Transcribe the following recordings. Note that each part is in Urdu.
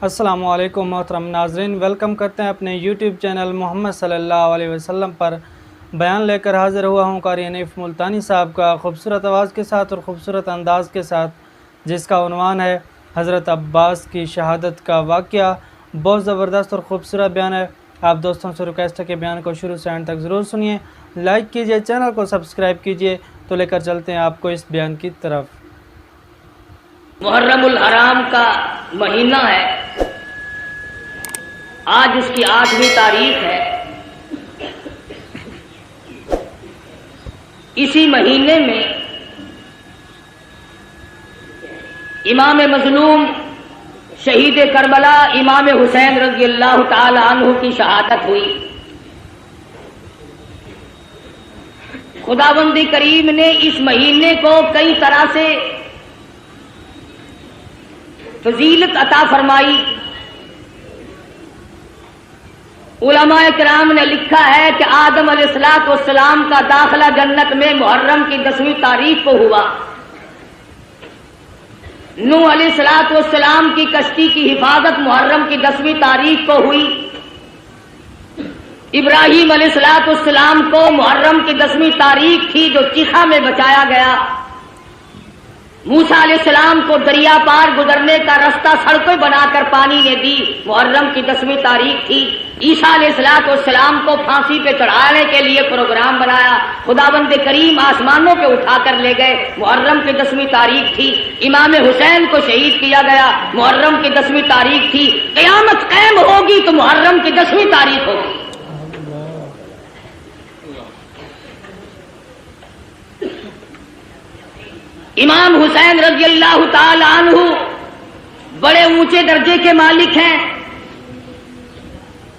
السلام علیکم محترم ناظرین، ویلکم کرتے ہیں اپنے یوٹیوب چینل محمد صلی اللہ علیہ وسلم پر۔ بیان لے کر حاضر ہوا ہوں قاری حنیف ملتانی صاحب کا خوبصورت آواز کے ساتھ اور خوبصورت انداز کے ساتھ، جس کا عنوان ہے حضرت عباس کی شہادت کا واقعہ۔ بہت زبردست اور خوبصورت بیان ہے۔ آپ دوستوں سے ریکویسٹ ہے کہ بیان کو شروع سے اینڈ تک ضرور سنیے، لائک کیجئے، چینل کو سبسکرائب کیجئے۔ تو لے کر چلتے ہیں آپ کو اس بیان کی طرف۔ محرم الحرام کا مہینہ ہے، آج اس کی 8ویں تاریخ ہے۔ اسی مہینے میں امام مظلوم شہید کربلا امام حسین رضی اللہ تعالی عنہ کی شہادت ہوئی۔ خداوند کریم نے اس مہینے کو کئی طرح سے فضیلت عطا فرمائی۔ علماء کرام نے لکھا ہے کہ آدم علیہ السلام کا داخلہ جنت میں محرم کی 10ویں تاریخ کو ہوا۔ نوح علیہ السلام کی کشتی کی حفاظت محرم کی 10ویں تاریخ کو ہوئی۔ ابراہیم علیہ السلام کو محرم کی 10ویں تاریخ تھی جو چیخا میں بچایا گیا۔ موسیٰ علیہ السلام کو دریا پار گزرنے کا رستہ سڑکیں بنا کر پانی نے دی، محرم کی 10ویں تاریخ تھی۔ عیسیٰ علیہ السلام کو پھانسی پہ چڑھانے کے لیے پروگرام بنایا، خداوند کریم آسمانوں پہ اٹھا کر لے گئے، محرم کی 10ویں تاریخ تھی۔ امام حسین کو شہید کیا گیا، محرم کی 10ویں تاریخ تھی۔ قیامت قائم ہوگی تو محرم کی 10ویں تاریخ ہوگی۔ امام حسین رضی اللہ تعالی عنہ بڑے اونچے درجے کے مالک ہیں،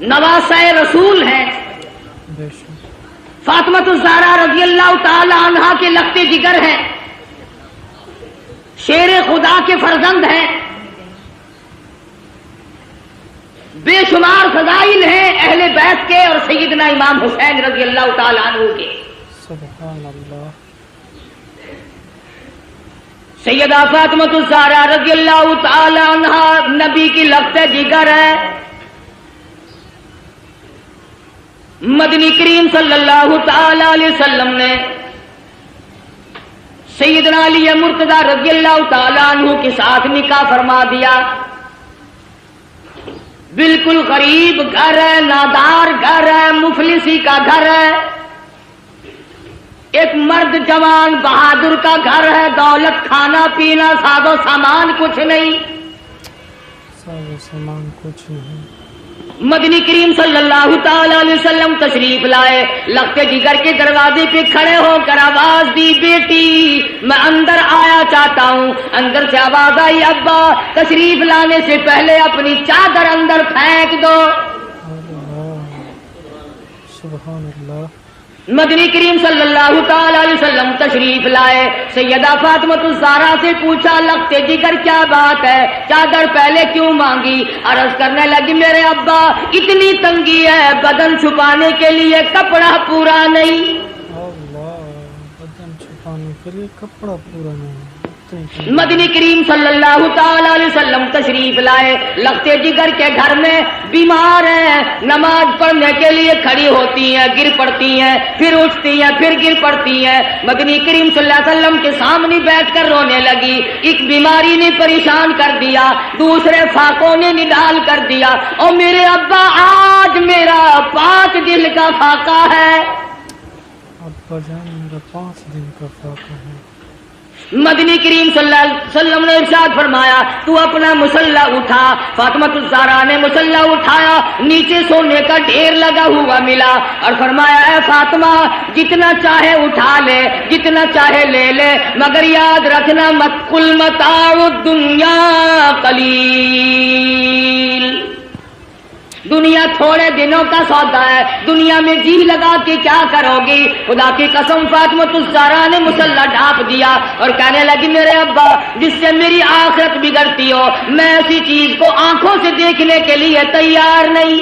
نواسہ رسول ہیں۔ فاطمہ الزہرا رضی اللہ تعالی عنہا کے لخت جگر ہیں، شیر خدا کے فرزند ہیں، بے شمار فضائل ہیں اہل بیت کے اور سیدنا امام حسین رضی اللہ تعالی عنہ کے۔ سبحان اللہ۔ سیدہ فاطمہ الزہرا رضی اللہ تعالی عنہا نبی کی لخت جگر ہے۔ مدنی کریم صلی اللہ تعالی علیہ وسلم نے سیدنا علی مرتضی رضی اللہ تعالی عنہ کے ساتھ نکاح فرما دیا۔ بالکل غریب گھر ہے، نادار گھر ہے، مفلسی کا گھر ہے، ایک مرد جوان بہادر کا گھر ہے، دولت کھانا پینا ساز و سامان کچھ نہیں، ساز و سامان کچھ نہیں۔ مدنی کریم صلی اللہ تعالی علیہ وسلم تشریف لائے، لخت جگر کے دروازے پہ کھڑے ہو کر آواز دی، بیٹی میں اندر آیا چاہتا ہوں۔ اندر سے آواز آئی، ابا تشریف لانے سے پہلے اپنی چادر اندر پھینک دو۔ سبحان اللہ۔ مدنی کریم صلی اللہ تعالی علیہ وسلم تشریف لائے، سیدہ فاطمہ الزہرا سے پوچھا، لخت جگر کیا بات ہے، چادر پہلے کیوں مانگی؟ عرض کرنے لگی، میرے ابا اتنی تنگی ہے، بدن چھپانے کے لیے کپڑا پورا نہیں۔ اللہ، بدن چھپانے کے لیے کپڑا پورا نہیں۔ مدنی کریم صلی اللہ تعالی علیہ وسلم تشریف لائے، لخت جگر کے گھر میں بیمار ہیں، نماز پڑھنے کے لیے کھڑی ہوتی ہیں، گر پڑتی ہیں، پھر اٹھتی ہیں، پھر گر پڑتی ہیں۔ مدنی کریم صلی اللہ علیہ وسلم کے سامنے بیٹھ کر رونے لگی۔ ایک بیماری نے پریشان کر دیا، دوسرے فاقوں نے نڈال کر دیا، اور میرے ابا آج میرا 5 دن کا فاقہ ہے۔ ابا جان میرا 5 دن کا فاقہ ہے۔ مدنی کریم صلی اللہ علیہ وسلم نے ارشاد فرمایا، تو اپنا مصلی اٹھا۔ فاطمہ الزہرا نے مصلی اٹھایا، نیچے سونے کا ڈھیر لگا ہوا ملا، اور فرمایا، اے فاطمہ جتنا چاہے اٹھا لے، جتنا چاہے لے لے، مگر یاد رکھنا قل متاع الدنیا قلیل، دنیا تھوڑے دنوں کا سودا ہے، دنیا میں جی لگا کے کیا کرو گی؟ خدا کی قسم فاطمہ الزہرا نے مصلی ڈھانپ دیا اور کہنے لگی، میرے ابا جس سے میری آخرت بگڑتی ہو، میں ایسی چیز کو آنکھوں سے دیکھنے کے لیے تیار نہیں۔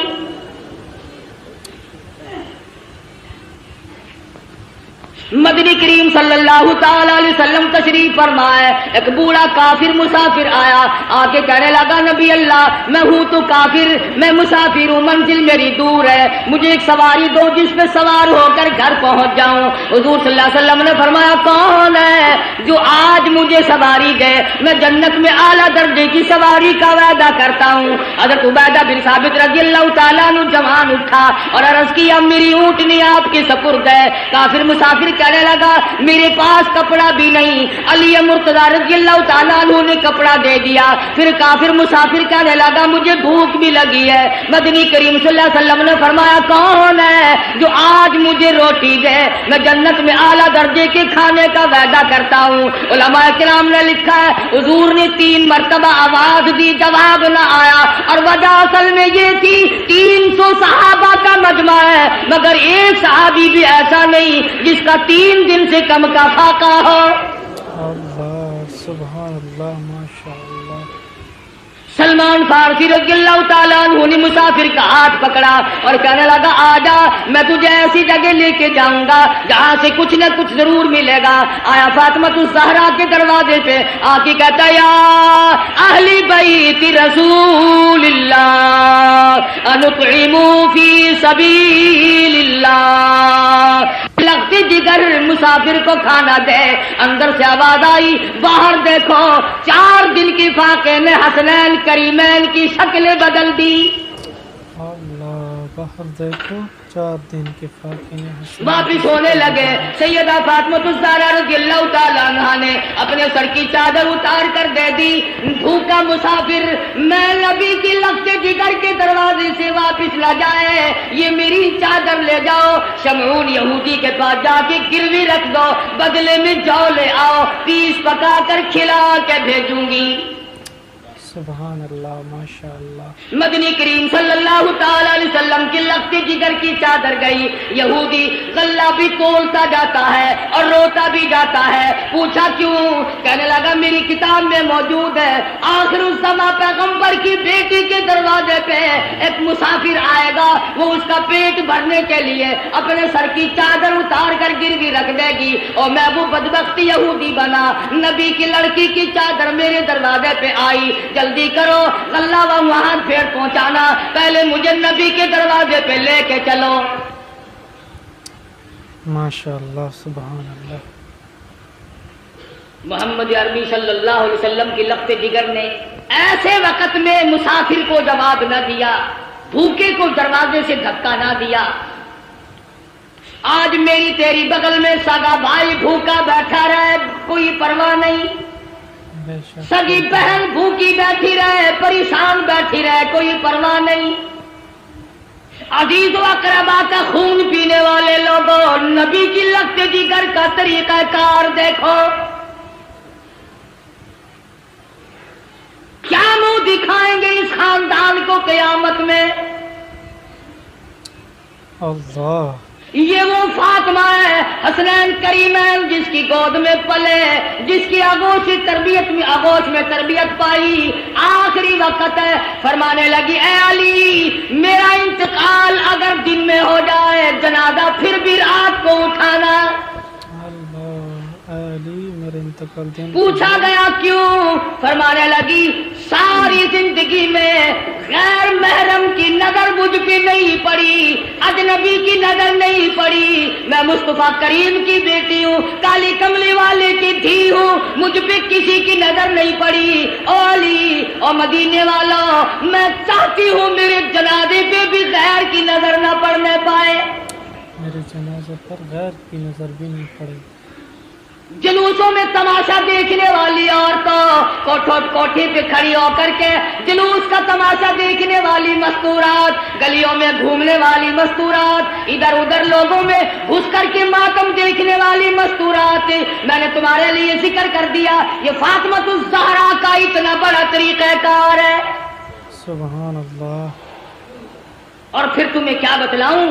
مدنی کریم صلی اللہ تعالی علیہ وسلم تشریف فرمائے، ایک بوڑھا کافر مسافر آیا، آ کے کہنے لگا نبی اللہ میں ہوں تو کافر، میں مسافر ہوں، منزل میری دور ہے، مجھے ایک سواری دو جس پہ سوار ہو کر گھر پہنچ جاؤں۔ حضور صلی اللہ علیہ وسلم نے فرمایا کون ہے جو آج مجھے سواری دے، میں جنت میں اعلیٰ درجے کی سواری کا وعدہ کرتا ہوں۔ حضرت عبیدہ بن ثابت رضی اللہ تعالیٰ عنہ جوان اٹھا اور عرض کیا میری اونٹنی آپ کے سپرد ہے۔ کافر مسافر کہنے لگا میرے پاس کپڑا بھی نہیں۔ علی مرتضی رضی اللہ تعالیٰ عنہ نے کپڑا دے دیا۔ پھر کافر مسافر کہنے لگا مجھے بھوک بھی لگی ہے۔ مدنی کریم صلی اللہ علیہ وسلم نے فرمایا کون ہے جو آج مجھے روٹی دے، میں جنت میں اعلیٰ درجے کے کھانے کا وعدہ کرتا ہوں۔ علماء کرام نے لکھا ہے حضور نے 3 مرتبہ آواز دی، جواب نہ آیا، اور وجہ اصل میں یہ تھی 300 صحابہ کا مجمع ہے مگر ایک صحابی بھی ایسا نہیں جس کا 3 دن سے کم کا فاقہ ہو۔ اللہ سبحان اللہ ماشاء اللہ۔ سلمان فارسی رضی اللہ تعالیٰ عنہ نے مسافر کا ہاتھ پکڑا اور کہنے لگا آجا میں تجھے ایسی جگہ لے کے جاؤں گا جہاں سے کچھ نہ کچھ ضرور ملے گا۔ آیا فاطمہ الزہرا کے دروازے پہ آ کے کہتا یا اہل بیت رسول اللہ انطعموا فی سبیل اللہ، لگتی جگر مسافر کو کھانا دے۔ اندر سے آواز آئی باہر دیکھو، 4 دن کی فاقے نے حسنین کریمین کی شکلیں بدل دی۔ اللہ باہر دیکھو 4 دن کے فاقے نے واپس ہونے لگے۔ سیدہ فاطمہ الزہرا رضی اللہ تعالیٰ عنہا نے اپنے سر کی چادر اتار کر دے دی۔ بھوکا مسافر میں نبی کی لگتے جگر کے دروازے سے واپس نہ جائے، یہ میری چادر لے جاؤ، شمعون یہودی کے پاس جا کے گروی رکھ دو، بدلے میں جو لے آؤ، 30 پکا کر کھلا کے بھیجوں گی۔ سبحان اللہ ماشاء اللہ۔ مدنی کریم صلی اللہ تعالی علیہ وسلم کی لگتی جگر کی چادر گئی۔ یہودی غلہ بھی تولتا جاتا ہے اور روتا بھی جاتا ہے۔ پوچھا کیوں؟ کہنے لگا میری کتاب میں موجود ہے آخر الزماں پیغمبر کی بیٹی کے دروازے پہ ایک مسافر آئے گا، وہ اس کا پیٹ بھرنے کے لیے اپنے سر کی چادر اتار کر گروی رکھ دے گی، اور میں وہ بدبخت یہودی بنا، نبی کی لڑکی کی چادر میرے دروازے پہ آئی، جلدی کرو غلہ وہاں پھر پہنچانا، پہلے مجھے نبی کے دروازے پہ لے کے چلو۔ ماشاء اللہ سبحان اللہ۔ محمد عربی صلی اللہ علیہ وسلم کی لخت جگر نے ایسے وقت میں مسافر کو جواب نہ دیا، بھوکے کو دروازے سے دھکا نہ دیا۔ آج میری تیری بغل میں سگا بھائی بھوکا بیٹھا رہے، کوئی پرواہ نہیں، سگی بہن بھوکی بیٹھی رہے، پریشان بیٹھی رہے، کوئی پرواہ نہیں۔ عزیز و اقربا کا خون پینے والے لوگوں، نبی کی لگت جگر کا طریقہ کار دیکھو، کیا منہ دکھائیں گے اس خاندان کو قیامت میں؟ اللہ یہ وہ فاطمہ ہے حسنین کریمین جس کی گود میں پلے، جس کی آغوش میں تربیت پائی، آخری وقت ہے، فرمانے لگی اے علی میرا انتقال اگر دن میں ہو جائے جنازہ پھر بھی رات کو اٹھانا۔ پوچھا گیا کیوں؟ فرمانے لگی ساری زندگی میں غیر محرم کی نظر مجھ پہ نہیں پڑی، اجنبی کی نظر نہیں پڑی، میں مصطفیٰ کریم کی بیٹی ہوں، کالی کملی والے کی دھی ہوں، مجھ پہ کسی کی نظر نہیں پڑی۔ او علی او مدینے والوں، میں چاہتی ہوں میرے جنازے پہ بھی غیر کی نظر نہ پڑنے پائے، میرے جنازے پر غیر کی نظر بھی نہیں پڑے۔ جلوسوں میں تماشا دیکھنے والی عورتوں، کوٹھی پہ کھڑی ہو کر کے جلوس کا تماشا دیکھنے والی مستورات، گلیوں میں گھومنے والی مستورات، ادھر ادھر لوگوں میں گھس کر کے ماتم دیکھنے والی مستورات، میں نے تمہارے لیے ذکر کر دیا یہ فاطمہ الزہرا کا اتنا بڑا طریقہ کار ہے۔ سبحان اللہ۔ اور پھر تمہیں کیا بتلاؤں،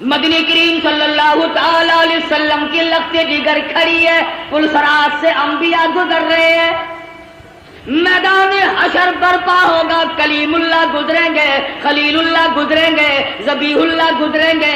مدنی کریم صلی اللہ تعالی علیہ وسلم کی لگت جگر کھڑی ہے، پلسرات سے انبیاء گزر رہے ہیں، میدان حشر برپا ہوگا، کلیم اللہ گزریں گے، خلیل اللہ گزریں گے، ذبیح اللہ گزریں گے،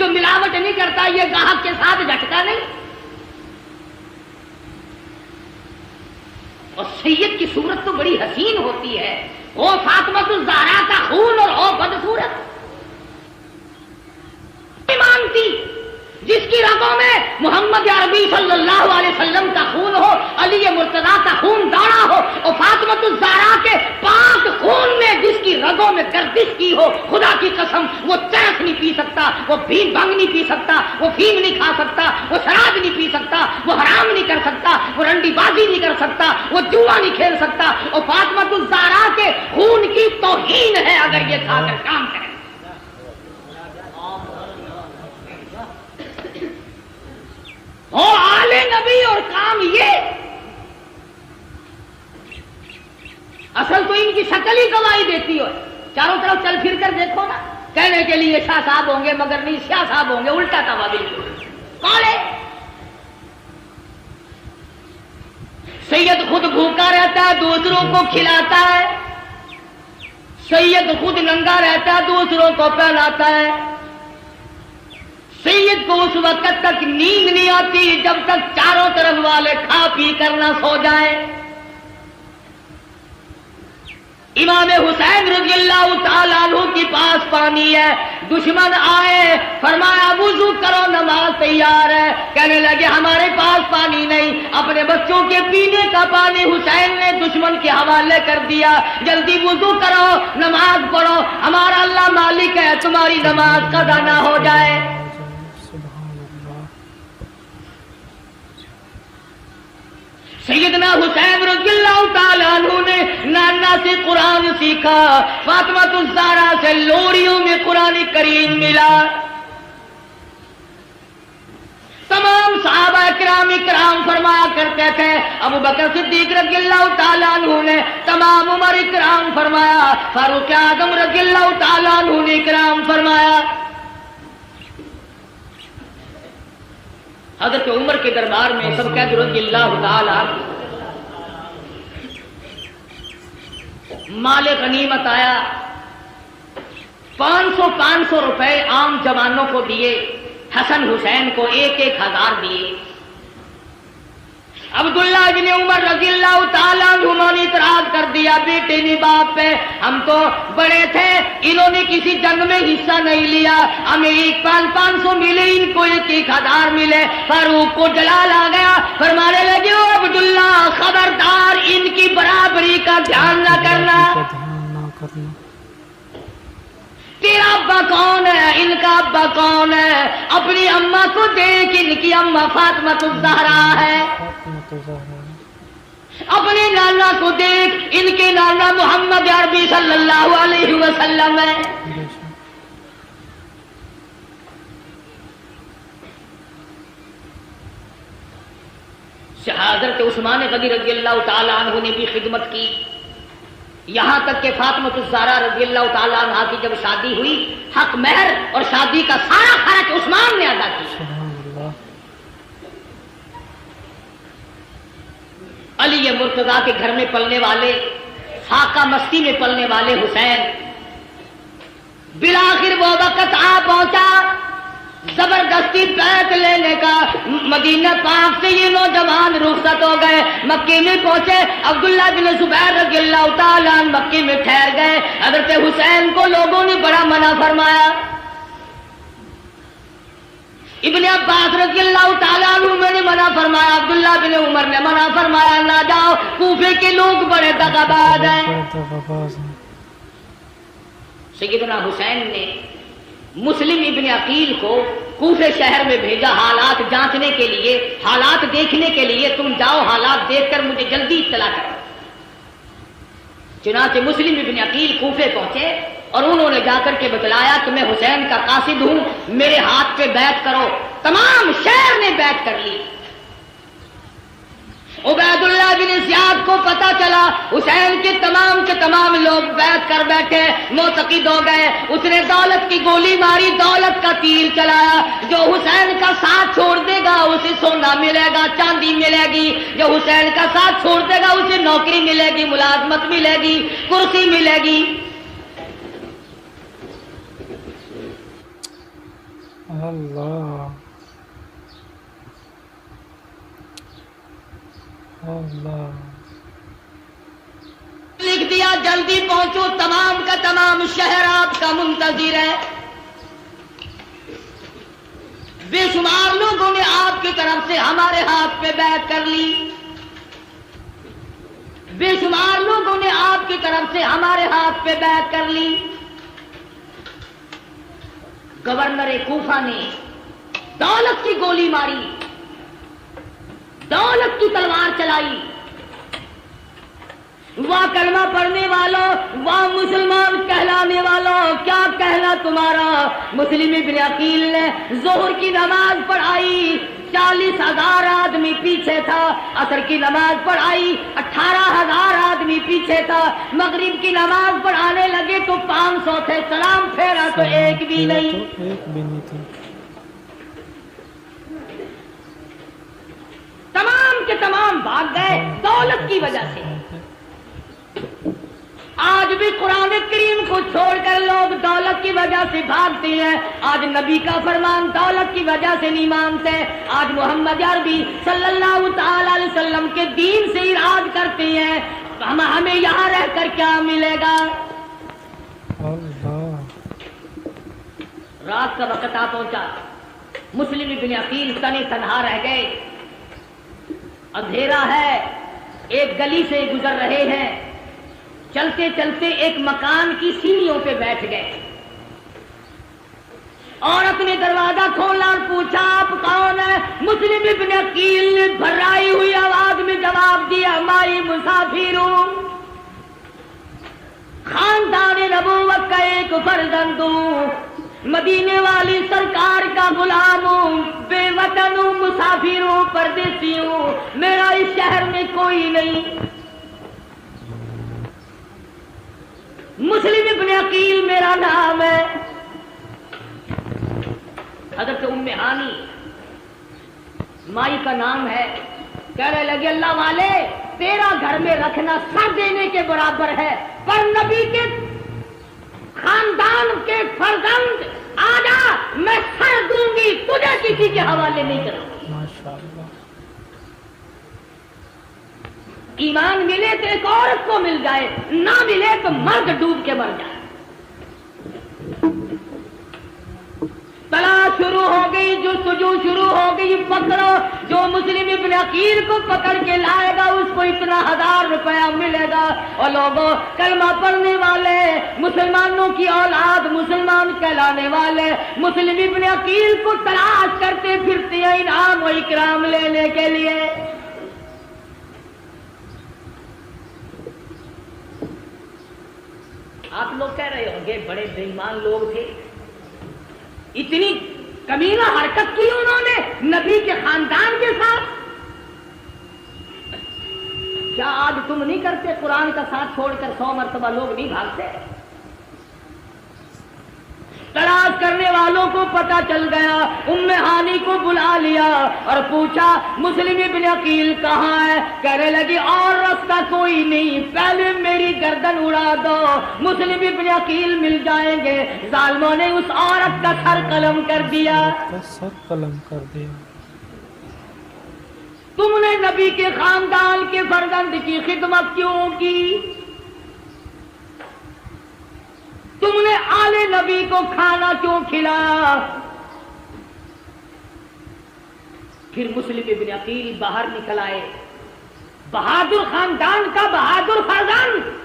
جو ملاوٹ نہیں کرتا یہ گاہک کے ساتھ جھٹکا نہیں. اور سید کی صورت تو بڑی حسین ہوتی ہے. وہ فاطمہ الزہرا کا خون اور وہ بدصورت مانتی جس کی رگوں میں محمد عربی صلی اللہ علیہ وسلم کا خون ہو, علی مرتضیٰ کا خون دوڑا ہو, اور فاطمہ الزہرا کے پاک خون میں جس کی رگوں میں گردش کی ہو, خدا کی قسم وہ چرس نہیں پی سکتا, وہ بھنگ نہیں پی سکتا, وہ فیم نہیں کھا سکتا, وہ شراب نہیں پی سکتا, وہ حرام نہیں کر سکتا, وہ رنڈی بازی نہیں کر سکتا, وہ جوا نہیں کھیل سکتا. اور فاطمہ الزہرا کے خون کی توہین ہے اگر یہ کھا کر کام کرے. او آل نبی اور کام یہ, اصل تو ان کی شکل ہی گواہی دیتی ہو. چاروں طرف چل پھر کر دیکھو نا, کہنے کے لیے شاہ صاحب ہوں گے مگر نہیں شاہ صاحب ہوں گے, الٹا تھا بالکل. کون ہے سید؟ خود بھوکا رہتا ہے دوسروں کو کھلاتا ہے. سید خود ننگا رہتا ہے دوسروں کو پہناتا ہے. سید کو اس وقت تک نیند نہیں آتی جب تک چاروں طرف والے کھا پی کر نہ سو جائیں. امام حسین رضی اللہ تعالیٰ عنہ کے پاس پانی ہے, دشمن آئے, فرمایا وضو کرو نماز تیار ہے. کہنے لگے ہمارے پاس پانی نہیں. اپنے بچوں کے پینے کا پانی حسین نے دشمن کے حوالے کر دیا. جلدی وضو کرو نماز پڑھو, ہمارا اللہ مالک ہے, تمہاری نماز قضا نہ ہو جائے. سیدنا حسین رضی اللہ تعالیٰ عنہ نے نانا سے قرآن سیکھا, فاطمہ الزہرا سے لوریوں میں قرآن کریم ملا. تمام صحابہ کرام فرمایا کرتے تھے, ابو بکر صدیق رضی اللہ تعالیٰ عنہ نے, تمام عمر کرام فرمایا, فاروق اعظم رضی اللہ تعالیٰ عنہ نے کرام فرمایا. حضرت عمر کے دربار میں سب کہتے رضی اللہ تعالی مال غنیمت آیا. 500 روپے عام جوانوں کو دیے, حسن حسین کو 1,000 دیے. عبداللہ بن عمر رضی اللہ تعالیٰ عنہ نے اعتراض کر دیا, بیٹے نے باپ پہ, ہم تو بڑے تھے, انہوں نے کسی جنگ میں حصہ نہیں لیا, ہمیں 500 ملے, ان کو 1,000 ملے. فاروق کو جلال آ گیا, فرمانے لگے او عبداللہ خبردار ان کی برابری کا دھیان نہ کرنا. تیرا ابا کون ہے, ان کا ابا کون ہے؟ اپنی اماں کو دیکھ, ان کی اماں فاطمہ الزہرا ہے. اپنے نانا کو دیکھ, ان کے نانا محمد عربی صلی اللہ علیہ وسلم ہے. حضرت عثمان غنی رضی اللہ تعالی عنہ نے بھی خدمت کی, یہاں تک کہ فاطمہ الزہرا رضی اللہ تعالی عنہ کی جب شادی ہوئی, حق مہر اور شادی کا سارا خرچ عثمان نے ادا کیا. علی مرتضیٰ کے گھر میں پلنے والے, فاقہ مستی میں پلنے والے حسین, بالآخر وہ وقت آ پہنچا زبردستی بیعت لینے کا. مدینہ پاک سے یہ نوجوان رخصت ہو گئے, مکے میں پہنچے. عبداللہ بن زبیر رضی اللہ تعالیٰ عنہ مکے میں ٹھہر گئے. حضرت حسین کو لوگوں نے بڑا منع فرمایا. ابن عباس رضی اللہ تعالیٰ عنہ نے منع فرمایا, عبداللہ بن عمر نے منع فرمایا, نہ جاؤ, کوفے کے لوگ بڑے دغاباز ہیں. سیدنا حسین نے مسلم ابن عقیل کو کوفے شہر میں بھیجا حالات جانچنے کے لیے, حالات دیکھنے کے لیے. تم جاؤ, حالات دیکھ کر مجھے جلدی اطلاع کرو. چنانچہ مسلم ابن عقیل کوفے پہنچے اور انہوں نے جا کر کے بتلایا کہ میں حسین کا قاصد ہوں, میرے ہاتھ پہ بیعت کرو. تمام شہر نے بیعت کر لی. عبید اللہ بن زیاد کو پتا چلا حسین کے تمام لوگ بیعت کر بیٹھے, معتقد ہو گئے. اس نے دولت کی گولی ماری, دولت کا تیر چلایا. جو حسین کا ساتھ چھوڑ دے گا اسے سونا ملے گا, چاندی ملے گی. جو حسین کا ساتھ چھوڑ دے گا اسے نوکری ملے گی, ملازمت ملے گی, کرسی ملے گی. اللہ اللہ لکھ دیا جلدی پہنچو، تمام کا تمام شہر آپ کا منتظر ہے۔ بے شمار لوگوں نے آپ کی طرف سے ہمارے ہاتھ پہ بیعت کر لی، بے شمار لوگوں نے آپ کی طرف سے ہمارے ہاتھ پہ بیعت کر لی۔ گورنر کوفہ نے دولت کی گولی ماری، دولت کی تلوار چلائی۔ واہ کلمہ پڑھنے والوں، واہ مسلمان کہلانے والوں، کیا کہنا تمہارا۔ مسلم ابن عقیل نے ظہر کی نماز پڑھائی، 40,000 آدمی پیچھے تھا۔ عصر کی نماز پڑھائی، 18,000 آدمی پیچھے تھا۔ مغرب کی نماز پڑھانے لگے تو 500 تھے، سلام پھیرا تو ایک بھی نہیں تھی۔ تمام کے تمام بھاگ گئے دولت کی وجہ سے۔ آج بھی قرآن کریم کو چھوڑ کر لوگ دولت کی وجہ سے بھاگتے ہیں۔ آج نبی کا فرمان دولت کی وجہ سے نہیں مانتے۔ آج محمد عربی صلی اللہ تعالی علیہ وسلم کے دین سے اراد کرتے ہیں، ہمیں یہاں رہ کر کیا ملے گا۔ رات کا وقت آ پہنچا، مسلم ابن عقیل تنے تنہا رہ گئے، اندھیرا ہے، ایک گلی سے گزر رہے ہیں، چلتے چلتے ایک مکان کی سیڑھیوں پہ بیٹھ گئے۔ عورت نے دروازہ کھولا اور پوچھا آپ کون ہیں؟ مسلم ابن عقیل نے بھرائی ہوئی آواز میں جواب دیا، ہماری مسافر ہوں، خاندان نبوت کا ایک فرزند ہوں، مدینے والی سرکار کا غلام ہوں، بے وطن ہوں، مسافر ہوں، پردیسی ہوں، میرا اس شہر میں کوئی نہیں۔ مسلم ابن عقیل میرا نام ہے۔ حضرت ام ہانی مائی کا نام ہے، کہنے لگے اللہ والے تیرا گھر میں رکھنا سر دینے کے برابر ہے، پر نبی کے خاندان کے فرزند آجا میں سر دوں گی، تجھے کسی کے حوالے نہیں کروں گی۔ ماشاءاللہ۔ ایمان ملے تو ایک عورت کو مل جائے، نہ ملے تو مرد ڈوب کے مر جائے۔ تلاش شروع ہو گئی، جستجو شروع ہو گئی، پکڑو، جو مسلم ابن عقیل کو پکڑ کے لائے گا اس کو اتنا 1000 روپیہ ملے گا۔ اور لوگوں کلمہ پڑھنے والے، مسلمانوں کی اولاد، مسلمان کہلانے والے مسلم ابن عقیل کو تلاش کرتے پھرتے ہیں انعام و اکرام لینے کے لیے۔ آپ لوگ کہہ رہے ہوں گے بڑے بے ایمان لوگ تھے، اتنی کمینہ حرکت کی انہوں نے نبی کے خاندان کے ساتھ۔ کیا آج تم نہیں کرتے؟ قرآن کا ساتھ چھوڑ کر 100 مرتبہ لوگ نہیں بھاگتے؟ تلاش کرنے والوں کو پتا چل گیا، ام ہانی کو بلا لیا اور پوچھا مسلم ابن عقیل کہاں ہے؟ کہنے لگی اور راستہ کوئی نہیں، پہلے میری گردن اڑا دو، مسلم ابن عقیل مل جائیں گے۔ ظالموں نے اس عورت کا سر قلم کر دیا۔ تم نے نبی کے خاندان کے فرزند کی خدمت کیوں کی؟ تم نے آل نبی کو کھانا کیوں کھلایا؟ پھر مسلم ابن عقیل باہر نکل آئے، بہادر خاندان کا بہادر فرزند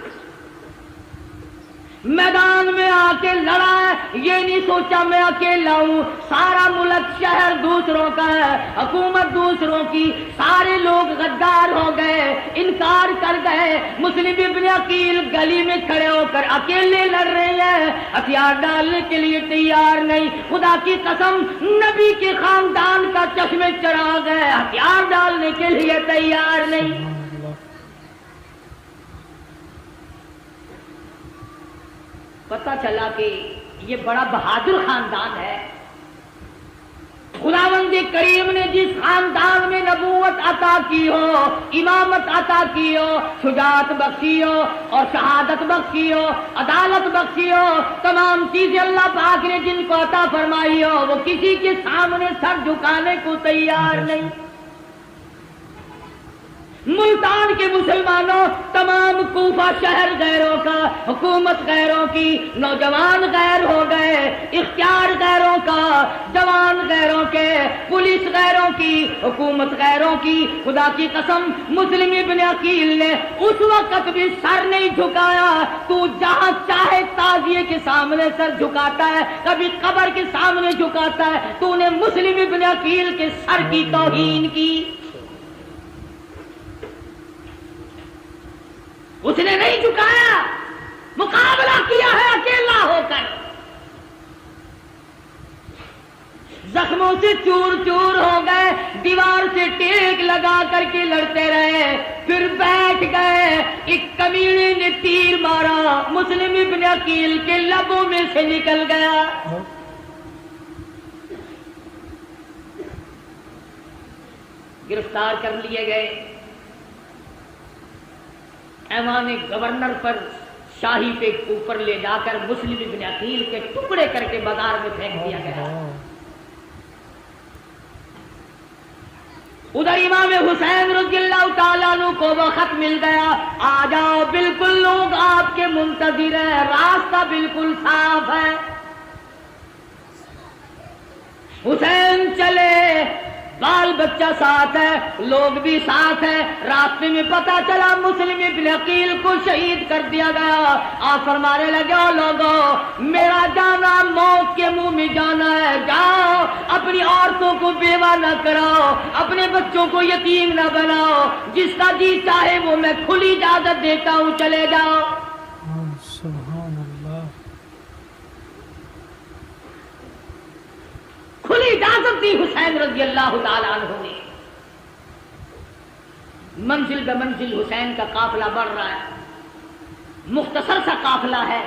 میدان میں آ کے لڑا ہے، یہ نہیں سوچا میں اکیلا ہوں، سارا ملک شہر دوسروں کا ہے، حکومت دوسروں کی، سارے لوگ غدار ہو گئے، انکار کر گئے۔ مسلم ابن عقیل گلی میں کھڑے ہو کر اکیلے لڑ رہے ہیں، ہتھیار ڈالنے کے لیے تیار نہیں۔ خدا کی قسم نبی کے خاندان کا چشمے چراغ ہے، ہتھیار ڈالنے کے لیے تیار نہیں۔ پتہ چلا کہ یہ بڑا بہادر خاندان ہے، خداوند کریم نے جس خاندان میں نبوت عطا کی ہو، امامت عطا کی ہو، شجاعت بخشی ہو اور شہادت بخشی ہو، عدالت بخشی ہو، تمام چیزیں اللہ پاک نے جن کو عطا فرمائی ہو، وہ کسی کے سامنے سر جھکانے کو تیار نہیں۔ ملتان کے مسلمانوں، تمام کوفہ شہر غیروں کا، حکومت غیروں کی، نوجوان غیر ہو گئے، اختیار غیروں کا، جوان غیروں کے، پولیس غیروں کی، حکومت غیروں کی۔ خدا کی قسم مسلم ابن عقیل نے اس وقت بھی سر نہیں جھکایا۔ تو جہاں چاہے تعزیے کے سامنے سر جھکاتا ہے، کبھی قبر کے سامنے جھکاتا ہے، تو نے مسلم ابن عقیل کے سر کی توہین کی۔ اس نے نہیں جھکایا، مقابلہ کیا ہے اکیلا ہو کر، زخموں سے چور چور ہو گئے، دیوار سے ٹیک لگا کر کے لڑتے رہے، پھر بیٹھ گئے۔ ایک کمینے نے تیر مارا، مسلم ابن عقیل کے لبوں میں سے نکل گیا۔ گرفتار کر لیے گئے، ایوان گورنر پر شاہی پہ اوپر لے جا کر مسلم ابن عقیل کے ٹکڑے کر کے بازار میں پھینک دیا گیا۔ ادھر امام حسین رضی اللہ تعالیٰ عنہ کو وہ خط مل گیا، آ جاؤ، بالکل لوگ آپ کے منتظر ہیں، راستہ بالکل صاف ہے۔ حسین چلے، بال بچہ ساتھ ہے، لوگ بھی ساتھ ہیں۔ راستے میں پتا چلا مسلم ابن عقیل کو شہید کر دیا گیا۔ آپ فرمانے لگے، او لوگوں، میرا جانا موت کے منہ میں جانا ہے، جاؤ، اپنی عورتوں کو بیوہ نہ کراؤ، اپنے بچوں کو یتیم نہ بناؤ، جس کا جی چاہے وہ میں کھلی اجازت دیتا ہوں، چلے جاؤ۔ سبحان اللہ، کھلی اجازت دی حسین رضی اللہ تعالیٰ عنہ نے۔ منزل بہ منزل حسین کا قافلہ بڑھ رہا ہے، مختصر سا قافلہ ہے۔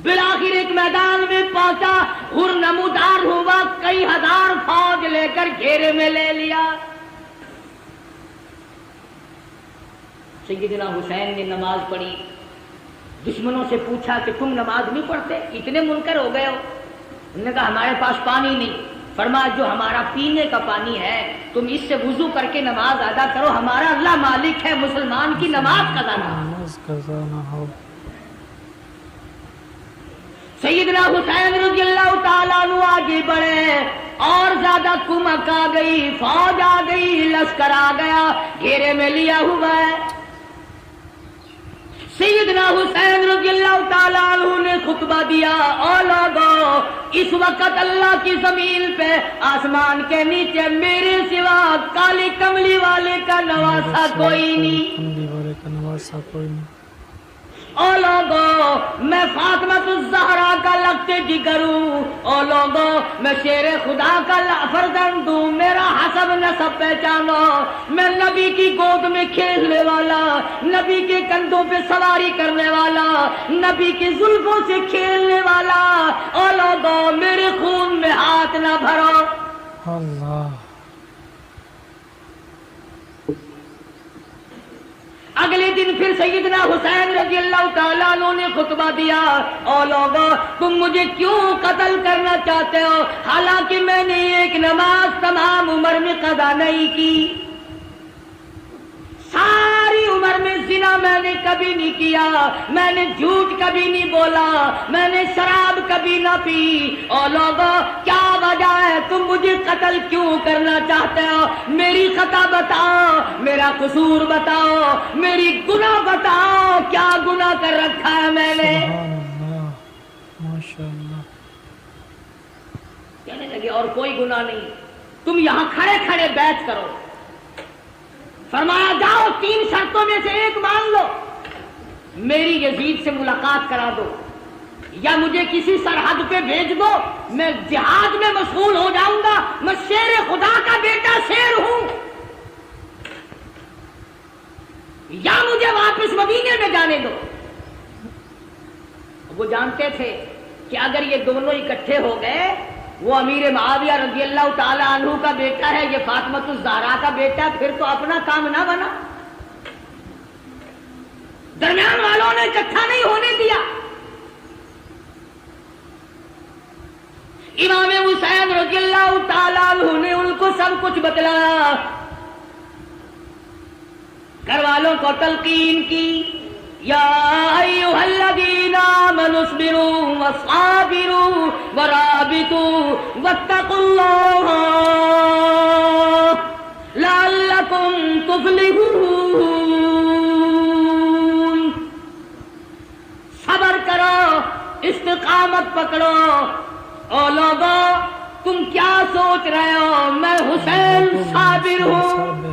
بالآخر ایک میدان میں پہنچا، خور نمودار ہوا، کئی ہزار فوج لے کر گھیرے میں لے لیا۔ سیدنا حسین نے نماز پڑھی، دشمنوں سے پوچھا کہ تم نماز نہیں پڑھتے، اتنے منکر ہو گئے ہو؟ انہوں نے کہا ہمارے پاس پانی نہیں۔ فرمایا جو ہمارا پینے کا پانی ہے تم اس سے وضو کر کے نماز ادا کرو، ہمارا اللہ مالک ہے، مسلمان کی نماز قضا نہ ہو۔ سیدنا حسین رضی اللہ تعالیٰ عنہ آگے بڑھے، اور زیادہ کمک آ گئی، فوج آ گئی، لشکر آ گیا، گھیرے میں لیا ہوا ہے۔ سیدنا حسین رضی اللہ تعالیٰ عنہ نے خطبہ دیا، او لوگو، اس وقت اللہ کی زمین پہ، آسمان کے نیچے میرے سوا کالی کملی والے کا نواسا کوئی نہیں۔ او لوگو، میں فاطمۃ الزہرا کا لگتے جگر ہوں، او لوگو، میں شیر خدا کا فرزند ہوں، میرا حسب نسب پہچانو، میں نبی کی گود میں کھیلنے والا، نبی کے کندھوں پہ سواری کرنے والا، نبی کی زلفوں سے کھیلنے والا۔ او لوگو، میرے خون میں ہاتھ نہ بھرو۔ اللہ، اگلے دن پھر سیدنا حسین رضی اللہ تعالیٰ عنہ نے خطبہ دیا، او لوگو، تم مجھے کیوں قتل کرنا چاہتے ہو، حالانکہ میں نے ایک نماز تمام عمر میں قضا نہیں کی، ساری عمر میں زنا میں نے کبھی نہیں کیا، میں نے جھوٹ کبھی نہیں بولا، میں نے شراب کبھی نہ پی۔ او لوگو، کیا وجہ ہے، تم مجھے قتل کیوں کرنا چاہتے ہو؟ میری خطا بتاؤ، میرا قصور بتاؤ، میری گناہ بتاؤ، کیا گناہ کر رکھا ہے میں نے؟ ماشاءاللہ۔ کہنے لگے اور کوئی گناہ نہیں، تم یہاں کھڑے کھڑے بیعت کرو۔ فرمایا جاؤ، 3 شرطوں میں سے ایک مان لو، میری یزید سے ملاقات کرا دو، یا مجھے کسی سرحد پہ بھیج دو، میں جہاد میں مشغول ہو جاؤں گا، میں شیر خدا کا بیٹا شیر ہوں، یا مجھے واپس مدینے میں جانے دو۔ وہ جانتے تھے کہ اگر یہ دونوں اکٹھے ہو گئے وہ امیر معاویہ رضی اللہ تعالی عنہ کا بیٹا ہے، یہ فاطمۃ الزہرا کا بیٹا ہے، پھر تو اپنا کام نہ بنا، درمیان والوں نے اکٹھا نہیں ہونے دیا۔ امام حسین رضی اللہ تعالی عنہ نے ان کو سب کچھ بتلایا، گھر والوں کو تلقین کی، یا ایھا الذین آمنوا اصبروا وصابروا ورابطوا واتقوا اللہ لعلکم تفلحون۔ صبر کرو، استقامت پکڑو۔ او لوگوں، تم کیا سوچ رہے ہو؟ میں حسین صابر ہوں،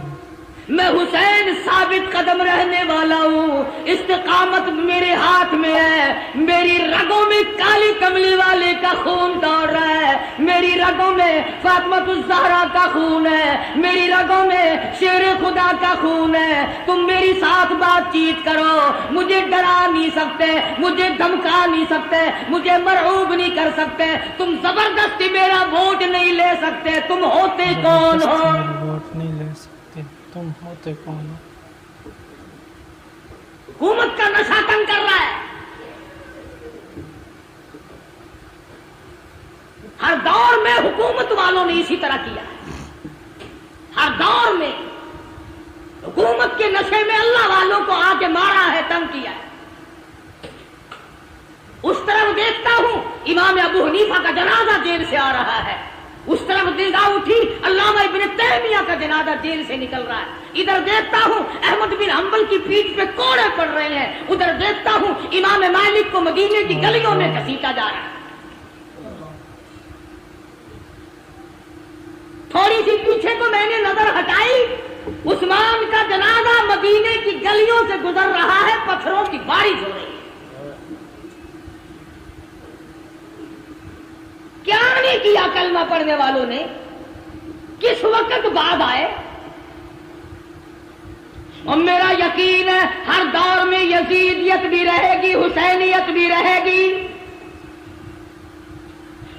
میں حسین ثابت قدم رہنے والا ہوں، استقامت میرے ہاتھ میں ہے، میری رگوں میں کالی کملی والے کا خون دوڑ رہا ہے، میری رگوں میں فاطمۃ الزہرا کا خون ہے، میری رگوں میں شیر خدا کا خون ہے۔ تم میری ساتھ بات چیت کرو، مجھے ڈرا نہیں سکتے، مجھے دھمکا نہیں سکتے، مجھے مرعوب نہیں کر سکتے، تم زبردستی میرا ووٹ نہیں لے سکتے۔ تم ہوتے کون ہو؟ ووٹ نہیں لے سکتے، تم ہوتے کون ہو؟ حکومت کا نشہ تنگ کر رہا ہے، ہر دور میں حکومت والوں نے اسی طرح کیا ہے، ہر دور میں حکومت کے نشے میں اللہ والوں کو آ کے مارا ہے، تنگ کیا ہے۔ اس طرف دیکھتا ہوں امام ابو حنیفہ کا جنازہ جیل سے آ رہا ہے، اس طرف نگاہ اٹھی علامہ ابن تیمیہ کا جنازہ جیل سے نکل رہا ہے، ادھر دیکھتا ہوں احمد بن حنبل کی پیٹھ پہ کوڑے پڑ رہے ہیں، ادھر دیکھتا ہوں امام مالک کو مدینے کی گلیوں میں گھسیٹا جا رہا ہے۔ تھوڑی سی پیچھے کو میں نے نظر ہٹائی، عثمان کا جنازہ مدینے کی گلیوں سے گزر رہا ہے، پتھروں کی بارش ہو رہی ہے۔ کیا نہیں کیا کلمہ پڑھنے والوں نے، کس وقت بعد آئے؟ اور میرا یقین ہے ہر دور میں یزیدیت بھی رہے گی، حسینیت بھی رہے گی،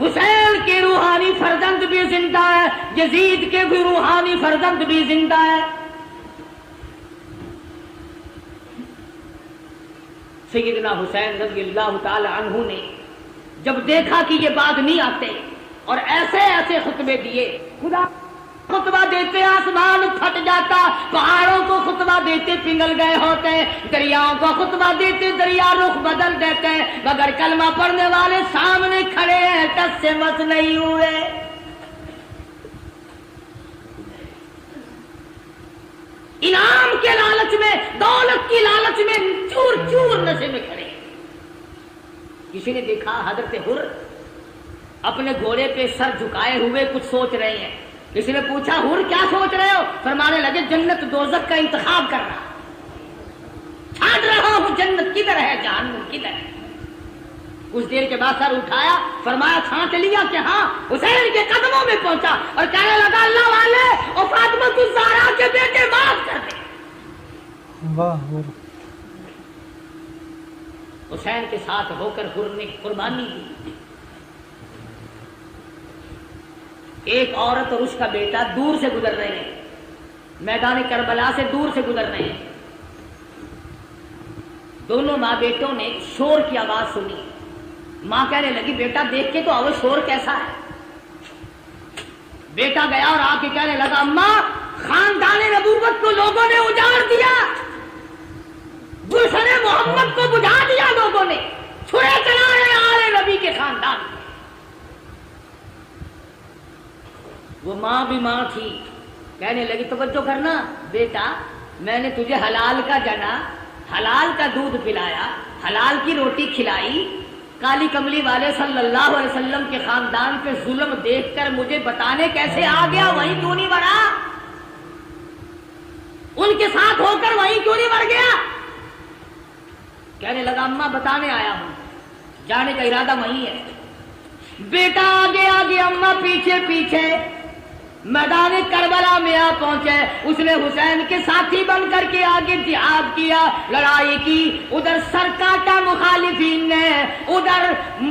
حسین کے روحانی فرزند بھی زندہ ہے، یزید کے بھی روحانی فرزند بھی زندہ ہے۔ سیدنا حسین رضی اللہ تعالی عنہ نے جب دیکھا کہ یہ بات نہیں آتے اور ایسے ایسے خطبے دیے، خدا خطبہ دیتے آسمان پھٹ جاتا، پہاڑوں کو خطبہ دیتے پگھل گئے ہوتے، دریاؤں کو خطبہ دیتے دریا رخ بدل دیتے، مگر کلمہ پڑھنے والے سامنے کھڑے ہیں، ٹس سے مس نہیں ہوئے۔ انعام کے لالچ میں، دولت کی لالچ میں چور چور نشے میں کھڑے۔ کسی نے دیکھا حضرت حر اپنے گھوڑے پہ سر جھکائے ہوئے کچھ سوچ رہے ہیں، کسی نے پوچھا حر کیا سوچ رہے ہو؟ فرمانے لگے جنت دوزخ کا انتخاب کر رہا، چھانٹ رہا ہوں جنت کدھر ہے جہنم کدھر ہے۔ کچھ دیر کے بعد سر اٹھایا، فرمایا چھانٹ لیا کہ ہاں، حسین کے قدموں میں پہنچا اور کہنے لگا اللہ والے اور فاطمہ الزہرا کے بیٹے معاف کر دے۔ واہ، حسین کے ساتھ ہو کر حر نے قربانی دی۔ ایک عورت اور اس کا بیٹا دور سے گزر رہے ہیں، میدان کربلا سے دور سے گزر رہے ہیں، دونوں ماں بیٹوں نے شور کی آواز سنی، ماں کہنے لگی بیٹا دیکھ کے تو آؤ شور کیسا ہے۔ بیٹا گیا اور آ کے کہنے لگا اماں خاندان نبوت کو لوگوں نے اجاڑ دیا، گلشن محمد کو بجھا دیا لوگوں نے، چھرے چلا رہے آل نبی کے خاندان میں۔ وہ ماں بھی ماں تھی، کہنے لگی توجہ کرنا بیٹا، میں نے تجھے حلال کا جنا، حلال کا دودھ پلایا، حلال کی روٹی کھلائی، کالی کملی والے صلی اللہ علیہ وسلم کے خاندان پہ ظلم دیکھ کر مجھے بتانے کیسے آ گیا وہیں کیوں نہیں بڑھا؟ ان کے ساتھ ہو کر وہیں کیوں نہیں بڑھ گیا؟ کہنے لگا اماں بتانے آیا ہوں، جانے کا ارادہ وہیں ہے۔ بیٹا آگے آگے، اماں پیچھے پیچھے، میدان کربلا میں آ پہنچے۔ اس نے حسین کے ساتھی بن کر کے آگے جہاد کیا، لڑائی کی، ادھر سر کاٹا مخالفین نے ادھر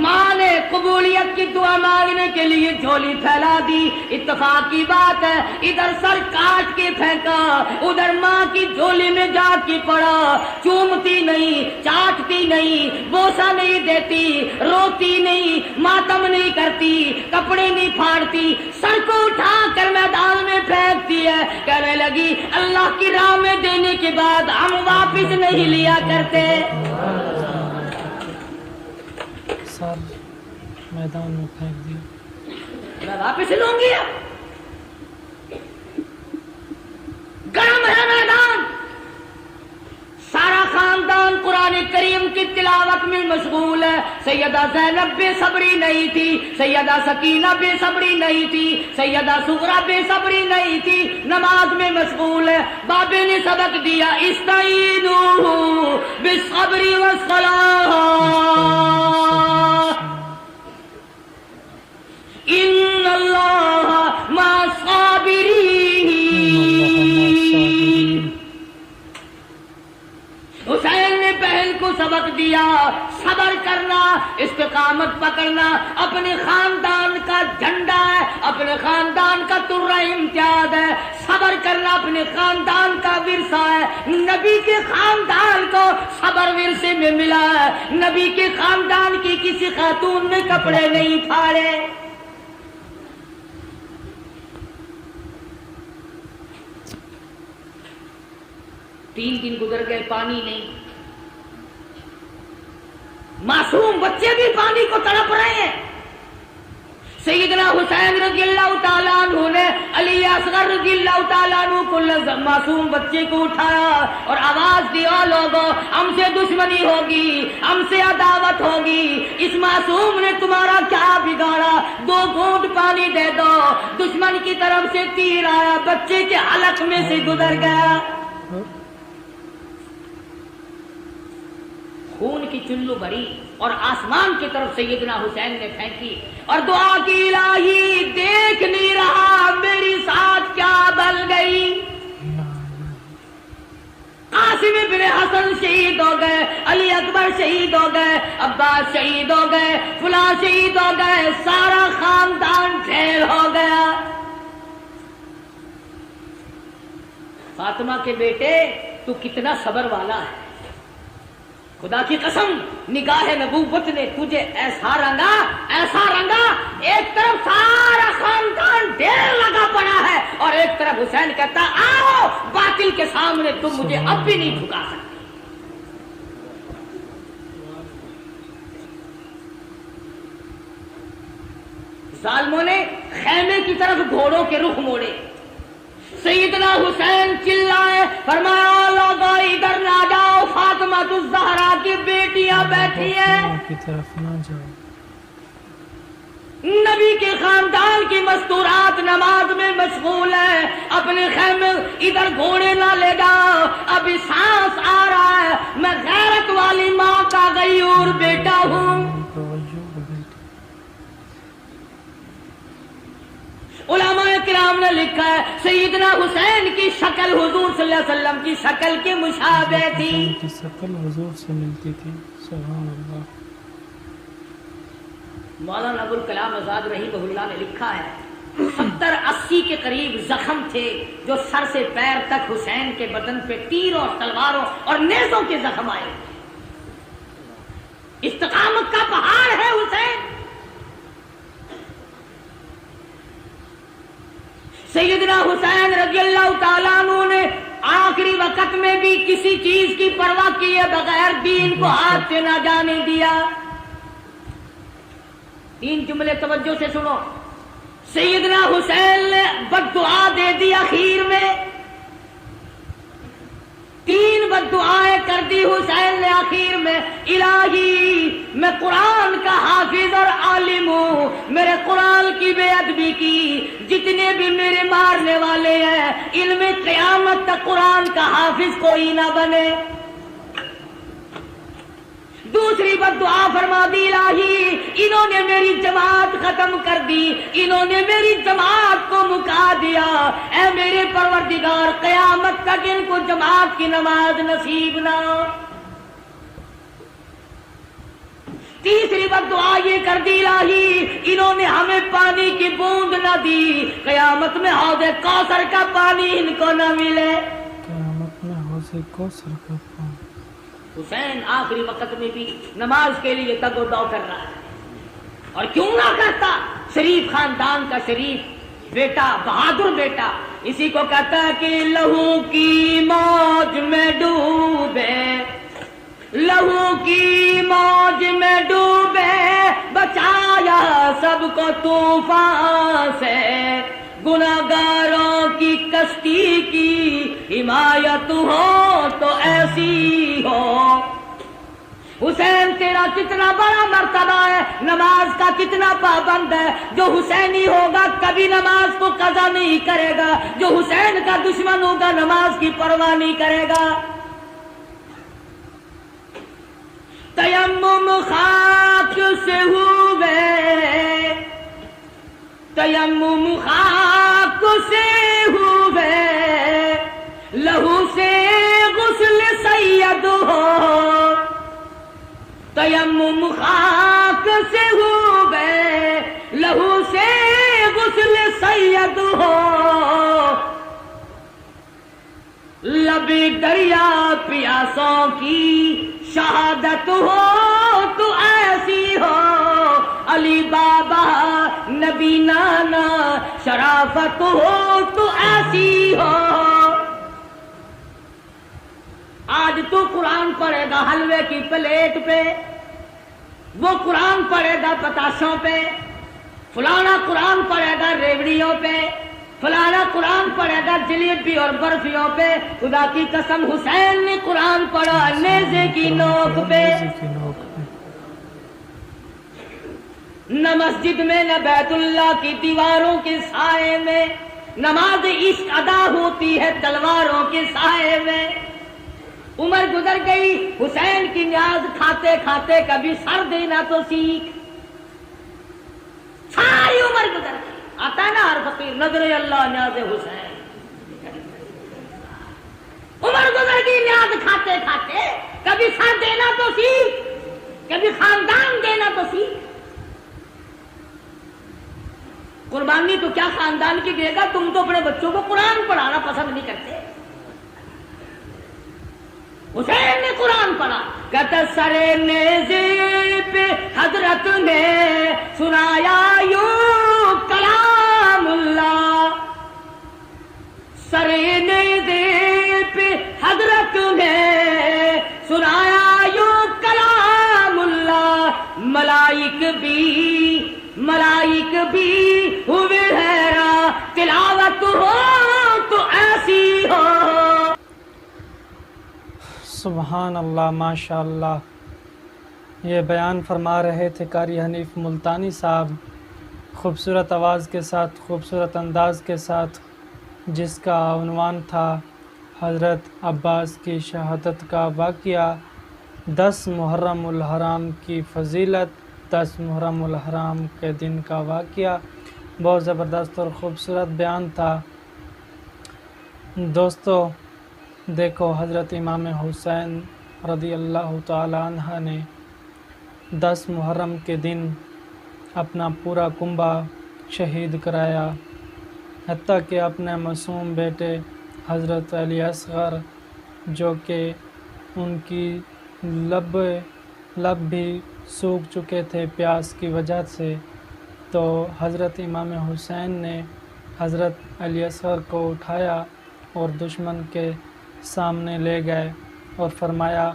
ماں نے قبولیت کی دعا مانگنے کے لیے جھولی پھیلا دی، اتفاق کی بات ہے ادھر سر کاٹ کے پھینکا، ادھر ماں کی جھولی میں جا کے پڑا، چومتی نہیں، چاٹتی نہیں، بوسا نہیں دیتی، روتی نہیں، ماتم نہیں کرتی، کپڑے نہیں پھاڑتی، سر کو اٹھا کر میدان میں پھینکتی ہے، کہنے لگی اللہ کی راہ میں دینے کے بعد ہم واپس نہیں لیا کرتے۔ سر میدان میں پھینک دیا، میں واپس لوں گی، گرم ہے میدان، سارا خاندان قرآن کریم کی تلاوت میں مشغول ہے، سیدہ زینب بے صبری نہیں تھی، سیدہ سکینہ بے صبری نہیں تھی، سیدہ سغرا بے صبری نہیں تھی، نماز میں مشغول ہے۔ بابے نے سبق دیا استعینوا بالصبر والصلاۃ ان اللہ مع الصابرین۔ حسین نے بہن کو سبق دیا صبر کرنا، استقامت پکڑنا، اپنے خاندان کا جھنڈا ہے، اپنے خاندان کا ترہ امتیاز ہے، صبر کرنا اپنے خاندان کا ورثہ ہے۔ نبی کے خاندان کو صبر ورثے میں ملا ہے، نبی کے خاندان کی کسی خاتون نے کپڑے نہیں پھاڑے۔ تین دن گزر گئے، پانی نہیں، معصوم بچے بھی پانی کو تڑپ رہے ہیں۔ سیدنا حسین رضی اللہ تعالیٰ عنہ نے علی اصغر رضی اللہ تعالیٰ عنہ کو معصوم بچے کو اٹھایا اور آواز دی، او لوگو ہم سے دشمنی ہوگی، ہم سے عداوت ہوگی، اس معصوم نے تمہارا کیا بگاڑا، 2 گھونٹ پانی دے دو۔ دشمن کی طرف سے تیر آیا، بچے کے حلق میں سے گزر گیا، خون کی چلو بھری اور آسمان کی طرف سیدنا حسین نے پھینکی اور دعا کی، الہی دیکھ نہیں رہا میری ساتھ کیا بل گئی۔ قاسم بن حسن شہید ہو گئے، علی اکبر شہید ہو گئے، عباس شہید ہو گئے، فلاں شہید ہو گئے، سارا خاندان ڈھیر ہو گیا۔ فاطمہ کے بیٹے تو کتنا صبر والا ہے، خدا کی قسم نگاہ نبوت نے تجھے ایسا رنگا، ایک طرف سارا خاندان ڈھیر لگا پڑا ہے اور ایک طرف حسین کہتا آؤ باطل کے سامنے تم مجھے اب بھی نہیں جھکا سکتے۔ ظالموں نے خیمے کی طرف گھوڑوں کے رخ موڑے، سیدنا حسین چلائے، فرمایا لوگوں ادھر نہ جاؤ، فاطمہ الزہرا کی بیٹیاں بیٹھی ہیں، کی طرف نہ جاؤ۔ نبی کے خاندان کی مستورات نماز میں مشغول ہے، اپنے خیمے ادھر گھوڑے نہ لے جاؤ، ابھی سانس آ رہا ہے، میں غیرت والی ماں کا غیور بیٹا ہوں۔ علماء کرام نے لکھا ہے سیدنا حسین کی شکل حضور صلی اللہ علیہ وسلم کی شکل کے مشابہ تھی، کی شکل حضور سے ملتی تھی، سبحان اللہ۔ مولانا ابوالکلام آزاد رحمہ اللہ نے لکھا ہے 70-80 کے قریب زخم تھے جو سر سے پیر تک حسین کے بدن پہ تیروں تلواروں اور نیزوں کے زخم آئے۔ استقامت کا پہاڑ ہے حسین۔ سیدنا حسین رضی اللہ تعالیٰ عنہ نے آخری وقت میں بھی کسی چیز کی پرواہ کیے بغیر دین کو ہاتھ سے نہ جانے دیا۔ 3 جملے توجہ سے سنو۔ سیدنا حسین نے بد دعا دے دی، اخیر میں 3 بد دعائیں کر دی حسین نے آخر میں، الہی میں قرآن کا حافظ اور عالم ہوں، میرے قرآن کی بے ادبی کی، جتنے بھی میرے مارنے والے ہیں ان میں قیامت تک قرآن کا حافظ کوئی نہ بنے۔ دوسری بد دعا فرما دی، الہی انہوں نے میری جماعت ختم کر دی، انہوں نے میری جماعت کو مکا دیا، اے میرے پروردگار قیامت تک ان کو جماعت کی نماز نصیب نہ ہو۔ تیسری بددعا یہ کر دی الہی انہوں نے ہمیں پانی کی بوند نہ دی، قیامت میں حوض کوثر کا پانی ان کو نہ ملے۔ قیامت میں حوض کوثر کا پانی۔ حسین آخری وقت میں بھی نماز کے لیے تگ و دو کر رہا ہے، اور کیوں نہ کرتا، شریف خاندان کا شریف بیٹا، بہادر بیٹا، اسی کو کہتا ہے کہ لہو کی موج میں ڈوبے، لہو کی موج میں ڈوبے، بچایا سب کو طوفان سے، گناہگاروں کی کشتی کی حمایت ہو تو ایسی ہو۔ حسین تیرا کتنا بڑا مرتبہ ہے، نماز کا کتنا پابند ہے، جو حسینی ہوگا کبھی نماز کو قضا نہیں کرے گا، جو حسین کا دشمن ہوگا نماز کی پرواہ نہیں کرے گا۔ تیمم خاک سے ہوئے، تیمم خاک سے ہوئے، لہو سے غسل سید ہو، تیمم خاک سے ہوئے، لہو سے غسل سید ہو، لب دریا پیاسوں کی شہادت ہو تو ایسی ہو، علی بابا نبی نانا شرافت ہو تو ایسی ہو۔ آج تو قرآن پڑھے گا حلوے کی پلیٹ پہ، وہ قرآن پڑھے گا پتاشوں پہ، فلانا قرآن پڑھے گا ریوڑیوں پہ، فلانا قرآن پڑھے گا جلیبی اور برفیوں پہ۔ خدا کی قسم حسین نے قرآن پڑھا نیزے کی نوک پہ، نہ مسجد میں نہ بیت اللہ کی دیواروں کے سائے میں، نماز عشق ادا ہوتی ہے تلواروں کے سائے میں۔ عمر گزر گئی، حسین کی نیاز کھاتے کھاتے کبھی سر دینا تو سیکھ، ساری عمر گزر گئی۔ آتا ہے نا ہر فقیر نظر اللہ نیاز حسین، عمر گزر گئی نیاز کھاتے کھاتے، کبھی سر دینا تو سیکھ، کبھی خاندان دینا تو سیکھ۔ قربانی تو کیا خاندان کی دے گا، تم تو اپنے بچوں کو قرآن پڑھانا پسند نہیں کرتے۔ حسین نے قرآن پڑھا، کہتا سرے نیزے پہ حضرت نے سنایا یوں کلام اللہ، سرے نیزے پہ حضرت نے سنایا یوں کلام اللہ، ملائک بھی ہوئے حیران، تلاوت ہو تو ایسی ہو۔ سبحان اللہ، ماشاء اللہ۔ یہ بیان فرما رہے تھے قاری حنیف ملتانی صاحب، خوبصورت آواز کے ساتھ، خوبصورت انداز کے ساتھ، جس کا عنوان تھا حضرت عباس کی شہادت کا واقعہ، 10 محرم الحرام کی فضیلت، 10 محرم الحرام کے دن کا واقعہ۔ بہت زبردست اور خوبصورت بیان تھا۔ دوستو دیکھو، حضرت امام حسین رضی اللہ تعالی عنہ نے 10 محرم کے دن اپنا پورا کنبہ شہید کرایا، حتیٰ کہ اپنے معصوم بیٹے حضرت علی اصغر، جو کہ ان کی لب بھی سوکھ چکے تھے پیاس کی وجہ سے، تو حضرت امام حسین نے حضرت علی اصغر کو اٹھایا اور دشمن کے سامنے لے گئے اور فرمایا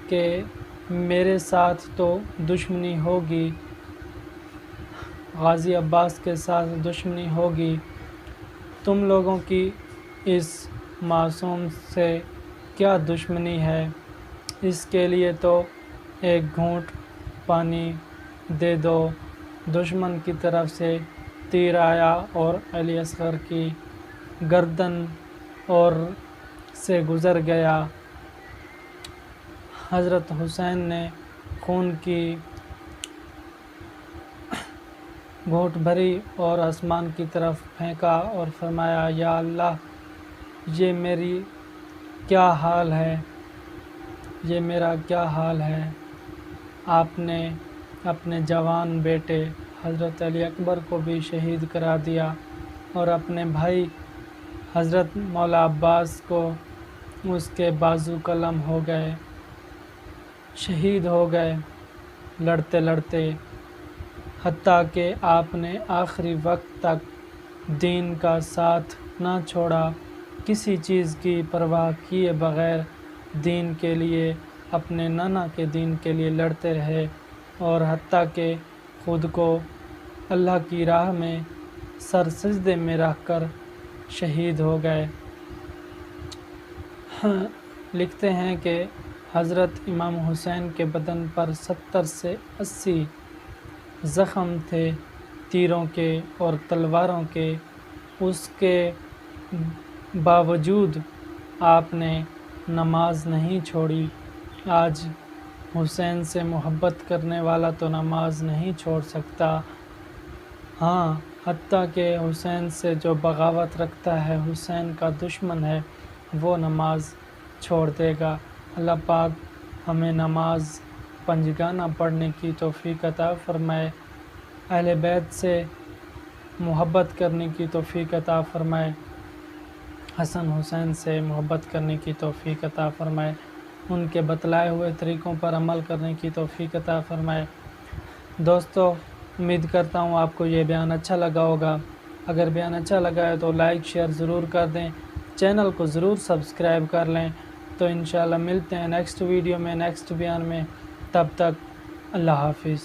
کہ میرے ساتھ تو دشمنی ہوگی، غازی عباس کے ساتھ دشمنی ہوگی، تم لوگوں کی اس معصوم سے کیا دشمنی ہے، اس کے لیے تو ایک گھونٹ پانی دے دو۔ دشمن کی طرف سے تیر آیا اور علی اصغر کی گردن اور سے گزر گیا۔ حضرت حسین نے خون کی گھونٹ بھری اور آسمان کی طرف پھینکا اور فرمایا، یا اللہ، یہ میری کیا حال ہے، یہ میرا کیا حال ہے۔ آپ نے اپنے جوان بیٹے حضرت علی اکبر کو بھی شہید کرا دیا اور اپنے بھائی حضرت مولا عباس کو اس کے بازو قلم ہو گئے، شہید ہو گئے لڑتے لڑتے، حتیٰ کہ آپ نے آخری وقت تک دین کا ساتھ نہ چھوڑا، کسی چیز کی پرواہ کیے بغیر دین کے لیے، اپنے نانا کے دین کے لیے لڑتے رہے، اور حتیٰ کہ خود کو اللہ کی راہ میں سر سجدے میں رکھ کر شہید ہو گئے۔ لکھتے ہیں کہ حضرت امام حسین کے بدن پر 70 سے 80 زخم تھے تیروں کے اور تلواروں کے، اس کے باوجود آپ نے نماز نہیں چھوڑی۔ آج حسین سے محبت کرنے والا تو نماز نہیں چھوڑ سکتا، ہاں حتیٰ کہ حسین سے جو بغاوت رکھتا ہے، حسین کا دشمن ہے، وہ نماز چھوڑ دے گا۔ اللہ پاک ہمیں نماز پنجگانہ پڑھنے کی توفیق عطا فرمائے، اہل بیت سے محبت کرنے کی توفیق عطا فرمائے، حسن حسین سے محبت کرنے کی توفیق عطا فرمائے، ان کے بتلائے ہوئے طریقوں پر عمل کرنے کی توفیق عطا فرمائے۔ دوستو، امید کرتا ہوں آپ کو یہ بیان اچھا لگا ہوگا۔ اگر بیان اچھا لگا ہے تو لائک شیئر ضرور کر دیں، چینل کو ضرور سبسکرائب کر لیں۔ تو انشاءاللہ ملتے ہیں نیکسٹ ویڈیو میں، نیکسٹ بیان میں، تب تک اللہ حافظ۔